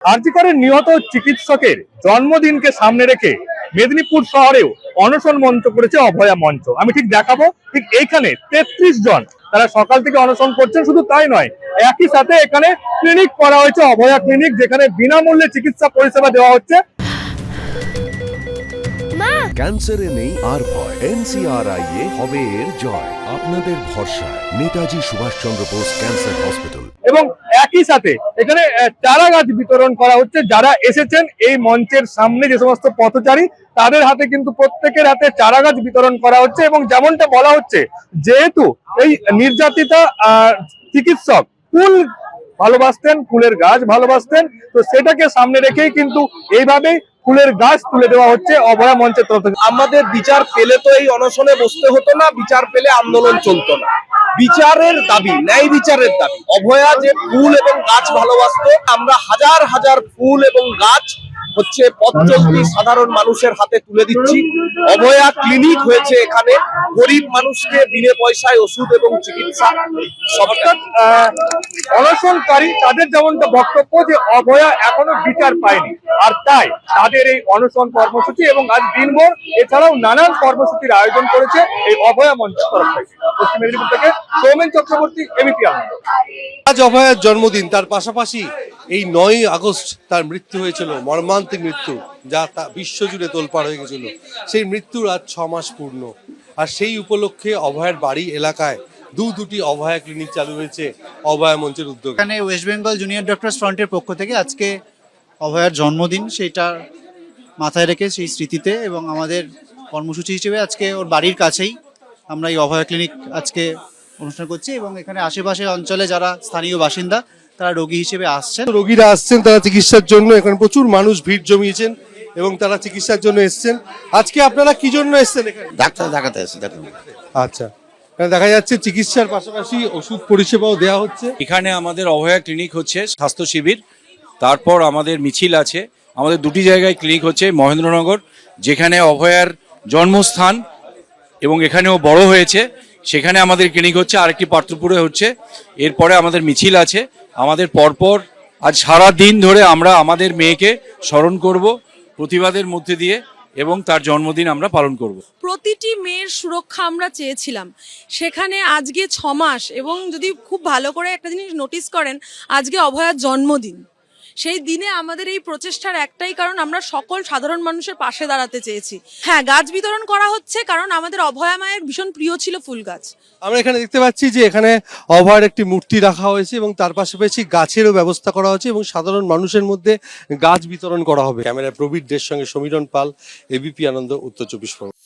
আরজি করের নিহত চিকিৎসকের জন্মদিনকে সামনে রেখে মেদিনীপুর শহরেও অনশন মঞ্চ করেছে অভয়া মঞ্চ। আমি ঠিক দেখাবো, ঠিক এইখানে 33 জন তারা সকাল থেকে অনশন করছেন। শুধু তাই নয়, একই সাথে এখানে ক্লিনিক করা হয়েছে, অভয়া ক্লিনিক, যেখানে বিনামূল্যে চিকিৎসা পরিষেবা দেওয়া হচ্ছে। ক্যান্সারে নেই আর ভয়, NCRI হবে এর জয়। আপনাদের ভরসা নেতাজি সুভাষচন্দ্র বোস ক্যান্সার হসপিটাল। এবং একই সাথে এখানে চারা গাছ বিতরণ করা হচ্ছে। যারা এসেছেন এই মঞ্চের সামনে, যে সমস্ত পথচারী, তাদের হাতে কিন্তু প্রত্যেকের হাতে চারা গাছ বিতরণ করা হচ্ছে। এবং যেমনটা বলা হচ্ছে, যেহেতু এই নির্যাতিতা চিকিৎসক ফুল ভালোবাসতেন, ফুলের গাছ ভালোবাসতেন, তো সেটাকে সামনে রেখেই কিন্তু এইভাবেই ফুলের গাছ তুলে দেওয়া হচ্ছে অভয়া মঞ্চের তরফ থেকে। আমাদের বিচার পেলে তো এই অনশনে বসতে হতো না, বিচার পেলে আন্দোলন চলতো না। বিচারের দাবি, ন্যায় বিচারের দাবি। অভয়া যে ফুল এবং গাছ ভালোবাসতো, আমরা হাজার হাজার ফুল এবং গাছ হচ্ছে পথ চলতি সাধারণ মানুষের হাতে তুলে দিচ্ছি। অভয়া ক্লিনিক হয়েছে এখানে, গরিব মানুষকে বিনা পয়সায় ওষুধ এবং চিকিৎসা। অর্থাৎ অনশনকারী তাদের যেমনটা বক্তব্য যে অভয়া এখনো বিচার পায়নি, আর তাই তাদের এই অনশন কর্মসূচি। এবং আজ দিনভর এছাড়াও নানান কর্মসূচির আয়োজন করেছে এই অভয়া মঞ্চের তরফ থেকে। পশ্চিম মেদিনীপুর থেকে সৌমেন চক্রবর্তী, এবিপি আনন্দ। আজ অভয়ার জন্মদিন, তার পাশাপাশি এই 9 আগস্ট তার মৃত্যু হয়েছিল, মর্মান্তিক মৃত্যু, যা বিশ্বজুড়ে তোলপাড় হয়ে গেছিল। সেই মৃত্যুর আজ 6 মাস পূর্ণ, আর সেই উপলক্ষে অভয়ার বাড়ি এলাকায় দুটি অভয়া ক্লিনিক চালু হয়েছে অভয়া মঞ্চের উদ্যোগে। এখানে ওয়েস্ট বেঙ্গল জুনিয়র ডক্টরস ফ্রন্টের পক্ষ থেকে আজকে অভয়ার জন্মদিন, সেটা মাথায় রেখে সেই স্মৃতিতে এবং আমাদের কর্মসূচি হিসেবে আজকে ওর বাড়ির কাছেই আমরা এই অভয়া ক্লিনিক আজকে অনুষ্ঠান করছি। এবং এখানে আশেপাশে অঞ্চলে যারা স্থানীয় বাসিন্দা তারা রোগী হিসেবে আসছেন, রোগীরা আসছেন তারা চিকিৎসার জন্য। এখানে প্রচুর মানুষ ভিড় জমিয়েছেন এবং তারা চিকিৎসার জন্য এসছেন। আজকে আপনারা কি জন্য এসছেন এখানে? ডাক্তার দেখাতে এসেছি। দেখুন, আচ্ছা, এখানে দেখা যাচ্ছে চিকিৎসার পাশাপাশি ওষুধ পরিষেবাও দেওয়া হচ্ছে। এখানে আমাদের অভয়া ক্লিনিক হচ্ছে, স্বাস্থ্য শিবির, তারপর আমাদের মিছিল আছে। আমাদের দুটি জায়গায় ক্লিনিক হচ্ছে, মহেন্দ্রনগর যেখানে অভয়ার জন্মস্থান এবং এখানেও বড় হয়েছে, সেখানে আমাদের ক্লিনিক হচ্ছে। আরেকটি পাত্রপুরে হচ্ছে। এরপরে আমাদের মিছিল আছে। আমাদের পরপর আজ সারা দিন ধরে আমরা আমাদের মেয়েকে স্মরণ করব প্রতিবাদের মধ্যে দিয়ে, এবং তার জন্মদিন আমরা পালন করব। প্রতিটি মেয়ের সুরক্ষা আমরা চেয়েছিলাম, সেখানে আজকে 6 মাস। এবং যদি খুব ভালো করে একটা জিনিস নোটিস করেন, আজকে অভয়ার জন্মদিন। সেই দিনে আমাদের এই প্রচেষ্টার একটাই কারণ, আমরা সকল সাধারণ মানুষের পাশে দাঁড়াতে চেয়েছি। হ্যাঁ, গাছ বিতরণ করা হচ্ছে কারণ আমাদের অভয়া মায়ের ভীষণ প্রিয় ছিল ফুল গাছ। আমরা এখানে দেখতে পাচ্ছি যে এখানে অভয়ার একটি মূর্তি রাখা হয়েছে এবং তার পাশাপাশি গাছেরও ব্যবস্থা করা হয়েছে এবং সাধারণ মানুষের মধ্যে গাছ বিতরণ করা হবে। ক্যামেরায় প্রবীর দের সঙ্গে সমীরণ পাল, এবিপি আনন্দ, উত্তর 24 পরগনা।